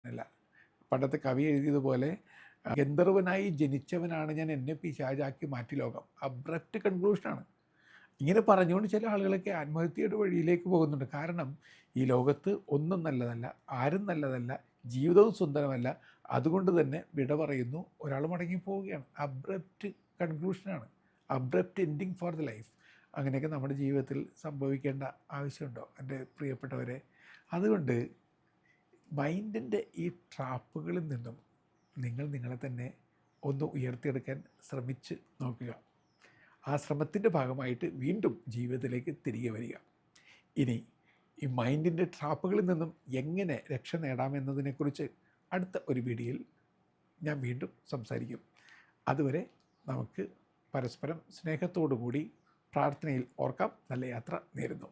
അല്ല. പണ്ടത്തെ കവി എഴുതിയതുപോലെ ഗന്ധർവനായി ജനിച്ചവനാണ് ഞാൻ, എന്നെ പിശാചാക്കി മാറ്റി ലോകം. അബ്രപ്റ്റ് കൺക്ലൂഷനാണ്. ഇങ്ങനെ പറഞ്ഞുകൊണ്ട് ചില ആളുകളൊക്കെ ആത്മഹത്യയുടെ വഴിയിലേക്ക് പോകുന്നുണ്ട്. കാരണം ഈ ലോകത്ത് ഒന്നും നല്ലതല്ല, ആരും നല്ലതല്ല, ജീവിതവും സുന്ദരമല്ല. അതുകൊണ്ട് തന്നെ വിട പറയുന്നു, ഒരാൾ മടങ്ങിപ്പോവുകയാണ്. അബ്രപ്റ്റ് കൺക്ലൂഷനാണ്, abrupt ending for the life. അങ്ങനെയൊക്കെ നമ്മുടെ ജീവിതത്തിൽ സംഭവിക്കേണ്ട ആവശ്യമുണ്ടോ എൻ്റെ പ്രിയപ്പെട്ടവരെ? അതുകൊണ്ട് മൈൻഡിൻ്റെ ഈ ട്രാപ്പുകളിൽ നിന്നും നിങ്ങളെ തന്നെ ഒന്ന് ഉയർത്തിയെടുക്കാൻ ശ്രമിച്ച് നോക്കുക. ആ ശ്രമത്തിൻ്റെ ഭാഗമായിട്ട് വീണ്ടും ജീവിതത്തിലേക്ക് തിരികെ വരിക. ഇനി ഈ മൈൻഡിൻ്റെ ട്രാപ്പുകളിൽ നിന്നും എങ്ങനെ രക്ഷ നേടാമെന്നതിനെക്കുറിച്ച് അടുത്ത ഒരു വീഡിയോയിൽ ഞാൻ വീണ്ടും സംസാരിക്കും. അതുവരെ നമുക്ക് പരസ്പരം സ്നേഹത്തോടു കൂടി പ്രാർത്ഥനയിൽ ഓർക്കാം. നല്ല യാത്ര നേരുന്നു.